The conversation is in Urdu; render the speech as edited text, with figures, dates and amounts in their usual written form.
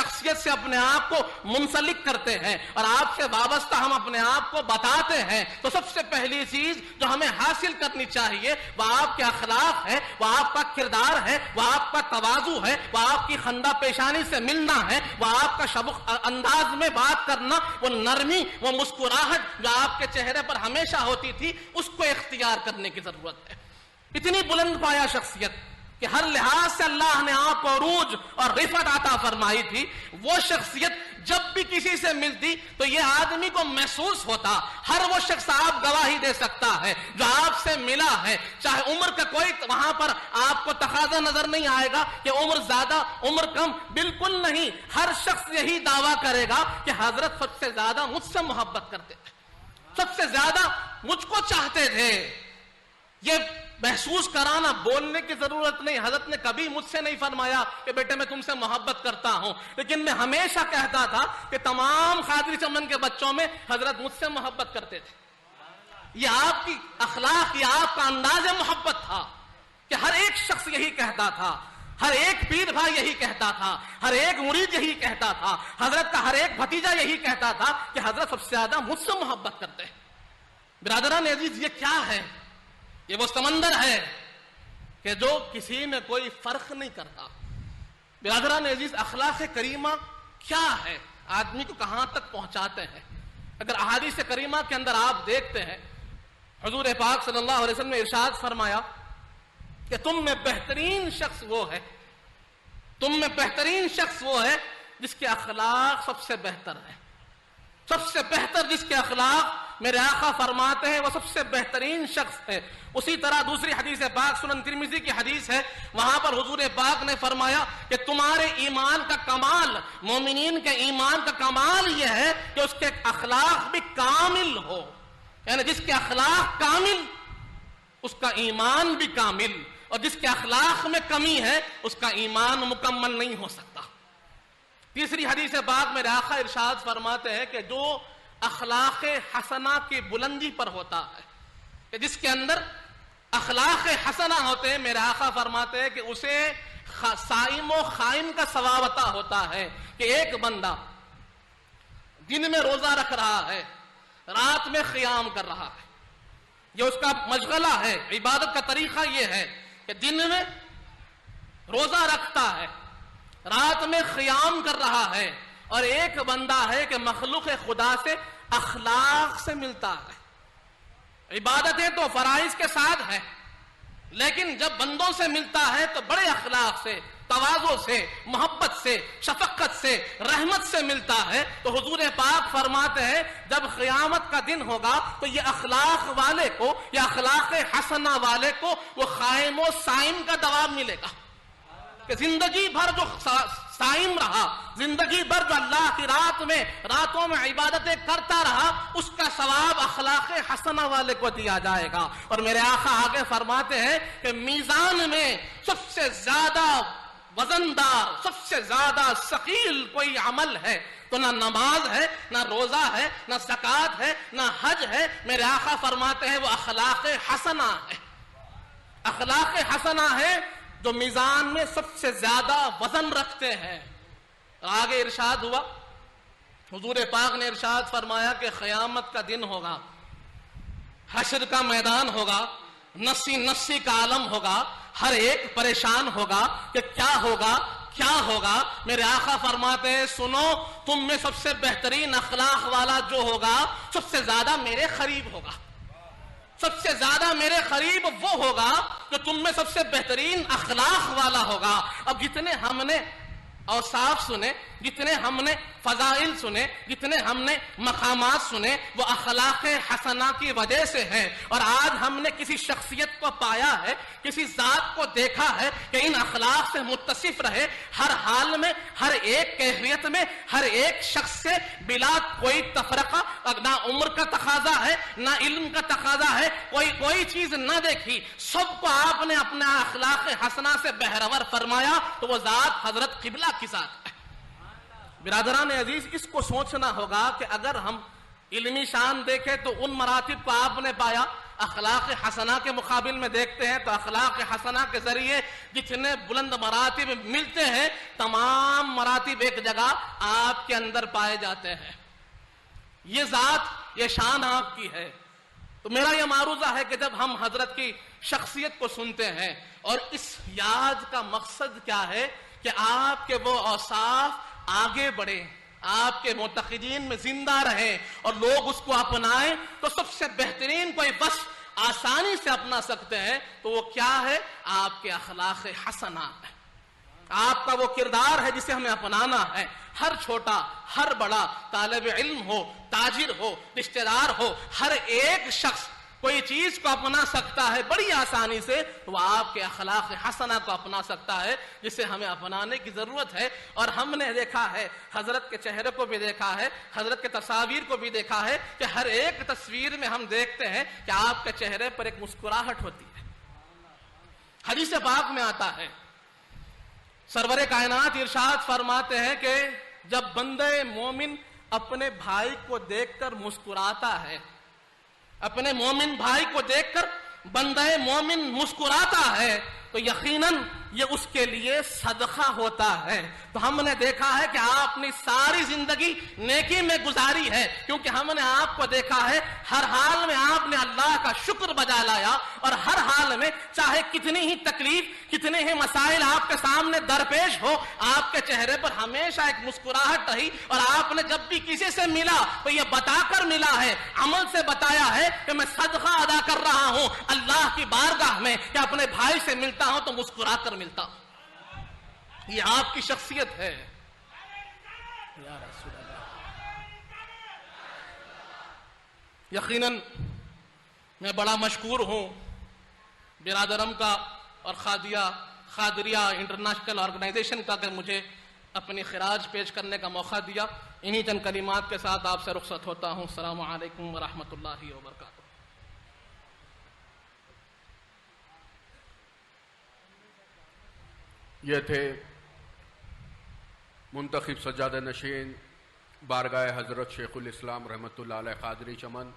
شخصیت سے اپنے آپ کو منسلک کرتے ہیں اور آپ سے وابستہ ہم اپنے آپ کو بتاتے ہیں، تو سب سے پہلی چیز جو ہمیں حاصل کرنی چاہیے وہ آپ کے اخلاق ہے، وہ آپ کا کردار ہے، وہ آپ کا تواضع ہے، وہ آپ کی خندہ پیشانی سے ملنا ہے، وہ آپ کا شبخ انداز میں بات کرنا، وہ نرمی، وہ مسکراہٹ جو آپ کے چہرے پر ہمیشہ ہوتی تھی، اس کو اختیار کرنے کی ضرورت ہے۔ اتنی بلند پایا شخصیت کہ ہر لحاظ سے اللہ نے آپ کو عروج اور رفعت عطا فرمائی تھی، وہ شخصیت جب بھی کسی سے ملتی تو یہ آدمی کو محسوس ہوتا، ہر وہ شخص آپ گواہی دے سکتا ہے جو آپ سے ملا ہے، چاہے عمر کا کوئی وہاں پر آپ کو تقاضا نظر نہیں آئے گا کہ عمر زیادہ عمر کم، بالکل نہیں، ہر شخص یہی دعویٰ کرے گا کہ حضرت سب سے زیادہ مجھ سے محبت کرتے تھے، سب سے زیادہ مجھ کو چاہتے تھے۔ یہ محسوس کرانا، بولنے کی ضرورت نہیں، حضرت نے کبھی مجھ سے نہیں فرمایا کہ بیٹے میں تم سے محبت کرتا ہوں، لیکن میں ہمیشہ کہتا تھا کہ تمام قادری چمن کے بچوں میں حضرت مجھ سے محبت کرتے تھے۔ یہ آپ کی اخلاق، یہ آپ کا انداز محبت تھا کہ ہر ایک شخص یہی کہتا تھا، ہر ایک پیر بھائی یہی کہتا تھا، ہر ایک مرید یہی کہتا تھا، حضرت کا ہر ایک بھتیجا یہی کہتا تھا کہ حضرت سب سے زیادہ مجھ سے محبت کرتے ہیں۔ برادران عزیز، یہ کیا ہے؟ یہ وہ سمندر ہے کہ جو کسی میں کوئی فرق نہیں کرتا۔ برادران عزیز، اخلاق کریمہ کیا ہے؟ آدمی کو کہاں تک پہنچاتے ہیں؟ اگر احادیث کریمہ کے اندر آپ دیکھتے ہیں، حضور پاک صلی اللہ علیہ وسلم نے ارشاد فرمایا کہ تم میں بہترین شخص وہ ہے، تم میں بہترین شخص وہ ہے جس کے اخلاق سب سے بہتر ہے، سب سے بہتر جس کے اخلاق، میرے آقا فرماتے ہیں وہ سب سے بہترین شخص ہے۔ اسی طرح دوسری حدیث پاک سنن ترمذی کی حدیث ہے، وہاں پر حضور پاک نے فرمایا کہ تمہارے ایمان کا کمال، مومنین کے ایمان کا کمال یہ ہے کہ اس کے اخلاق بھی کامل ہو، یعنی جس کے اخلاق کامل اس کا ایمان بھی کامل، اور جس کے اخلاق میں کمی ہے اس کا ایمان مکمل نہیں ہو سکتا۔ تیسری حدیث پاک میں آقا ارشاد فرماتے ہیں کہ جو اخلاق حسنہ کی بلندی پر ہوتا ہے، کہ جس کے اندر اخلاق حسنہ ہوتے ہیں، میرے آقا فرماتے ہیں کہ اسے صائم و خائم کا ثواب عطا ہوتا ہے، کہ ایک بندہ دن میں روزہ رکھ رہا ہے، رات میں قیام کر رہا ہے، یہ اس کا مشغلہ ہے، عبادت کا طریقہ یہ ہے کہ دن میں روزہ رکھتا ہے، رات میں قیام کر رہا ہے، اور ایک بندہ ہے کہ مخلوق خدا سے اخلاق سے ملتا ہے۔ عبادتیں تو فرائض کے ساتھ ہیں، لیکن جب بندوں سے ملتا ہے تو بڑے اخلاق سے، تواضع سے، محبت سے، شفقت سے، رحمت سے ملتا ہے۔ تو حضور پاک فرماتے ہیں جب قیامت کا دن ہوگا تو یہ اخلاق والے کو، یہ اخلاق حسنہ والے کو وہ قائم و صائم کا ثواب ملے گا، کہ زندگی بھر جو صائم رہا، زندگی بھر جو اللہ کی راتوں میں عبادتیں کرتا رہا، اس کا ثواب اخلاق حسنہ والے کو دیا جائے گا۔ اور میرے آقا آگے فرماتے ہیں کہ میزان میں سب سے زیادہ وزندار، سب سے زیادہ ثقیل کوئی عمل ہے تو نہ نماز ہے، نہ روزہ ہے، نہ زکوٰۃ ہے، نہ حج ہے، میرے آقا فرماتے ہیں وہ اخلاق حسنہ ہے۔ اخلاق حسنہ ہے جو میزان میں سب سے زیادہ وزن رکھتے ہیں۔ آگے ارشاد ہوا، حضور پاک نے ارشاد فرمایا کہ قیامت کا دن ہوگا، حشر کا میدان ہوگا، نسی کا عالم ہوگا، ہر ایک پریشان ہوگا کہ کیا ہوگا کیا ہوگا۔ میرے آقا فرماتے ہیں سنو، تم میں سب سے بہترین اخلاق والا جو ہوگا سب سے زیادہ میرے قریب ہوگا، سب سے زیادہ میرے قریب وہ ہوگا جو تم میں سب سے بہترین اخلاق والا ہوگا۔ اب جتنے ہم نے اوصاف سنے، جتنے ہم نے فضائل سنے، جتنے ہم نے مقامات سنے، وہ اخلاق حسنہ کی وجہ سے ہے۔ اور آج ہم نے کسی شخصیت کو پایا ہے، کسی ذات کو دیکھا ہے کہ ان اخلاق سے متصف رہے، ہر حال میں، ہر ایک کیفیت میں، ہر ایک شخص سے بلا کوئی تفرقہ، نہ عمر کا تقاضا ہے، نہ علم کا تقاضا ہے، کوئی چیز نہ دیکھی، سب کو آپ نے اپنا اخلاق حسنہ سے بہرور فرمایا، تو وہ ذات حضرت قبلہ کی ذات ہے۔ برادران عزیز، اس کو سوچنا ہوگا کہ اگر ہم علمی شان دیکھیں تو ان مراتب کو آپ نے پایا اخلاق حسنہ کے مقابل میں دیکھتے ہیں تو اخلاق حسنہ کے ذریعے جتنے بلند مراتب ملتے ہیں تمام مراتب ایک جگہ آپ کے اندر پائے جاتے ہیں. یہ ذات، یہ شان آپ کی ہے. تو میرا یہ معروضہ ہے کہ جب ہم حضرت کی شخصیت کو سنتے ہیں اور اس یاد کا مقصد کیا ہے کہ آپ کے وہ اوصاف آگے بڑھیں، آپ کے معتقدین میں زندہ رہیں اور لوگ اس کو اپنائیں، تو سب سے بہترین کوئی وصف آسانی سے اپنا سکتے ہیں تو وہ کیا ہے؟ آپ کے اخلاق حسنہ ہے، آپ کا وہ کردار ہے جسے ہمیں اپنانا ہے. ہر چھوٹا، ہر بڑا، طالب علم ہو، تاجر ہو، رشتہ دار ہو، ہر ایک شخص کوئی چیز کو اپنا سکتا ہے بڑی آسانی سے، تو وہ آپ کے اخلاق حسنہ کو اپنا سکتا ہے جسے ہمیں اپنانے کی ضرورت ہے. اور ہم نے دیکھا ہے، حضرت کے چہرے کو بھی دیکھا ہے، حضرت کے تصاویر کو بھی دیکھا ہے کہ ہر ایک تصویر میں ہم دیکھتے ہیں کہ آپ کے چہرے پر ایک مسکراہٹ ہوتی ہے. حدیث پاک میں آتا ہے، سرور کائنات ارشاد فرماتے ہیں کہ جب بندہ مومن اپنے بھائی کو دیکھ کر مسکراتا ہے، اپنے مومن بھائی کو دیکھ کر بندہ مومن مسکراتا ہے تو یقیناً یہ اس کے لیے صدقہ ہوتا ہے. تو ہم نے دیکھا ہے کہ آپ اپنی ساری زندگی نیکی میں گزاری ہے، کیونکہ ہم نے آپ کو دیکھا ہے ہر حال میں آپ نے اللہ کا شکر بجا لایا، اور ہر حال میں چاہے کتنی ہی تکلیف، کتنے ہی مسائل آپ کے سامنے درپیش ہو، آپ کے چہرے پر ہمیشہ ایک مسکراہٹ رہی. اور آپ نے جب بھی کسی سے ملا تو یہ بتا کر ملا ہے، عمل سے بتایا ہے کہ میں صدقہ ادا کر رہا ہوں اللہ کی بارگاہ میں، کہ اپنے بھائی سے ملتا ہوں تو مسکرا کر ملتا ہوں. یہ آپ کی شخصیت ہے یا رسول اللہ. یقیناً میں بڑا مشکور ہوں برادرم کا اور خادریہ انٹرنیشنل آرگنائزیشن کا کہ مجھے اپنی خراج پیش کرنے کا موقع دیا. انہی چند کلمات کے ساتھ آپ سے رخصت ہوتا ہوں. السلام علیکم ورحمۃ اللہ وبرکاتہ. یہ تھے منتخب سجادہ نشین بارگاہ حضرت شیخ الاسلام رحمۃ اللہ علیہ قادری چمن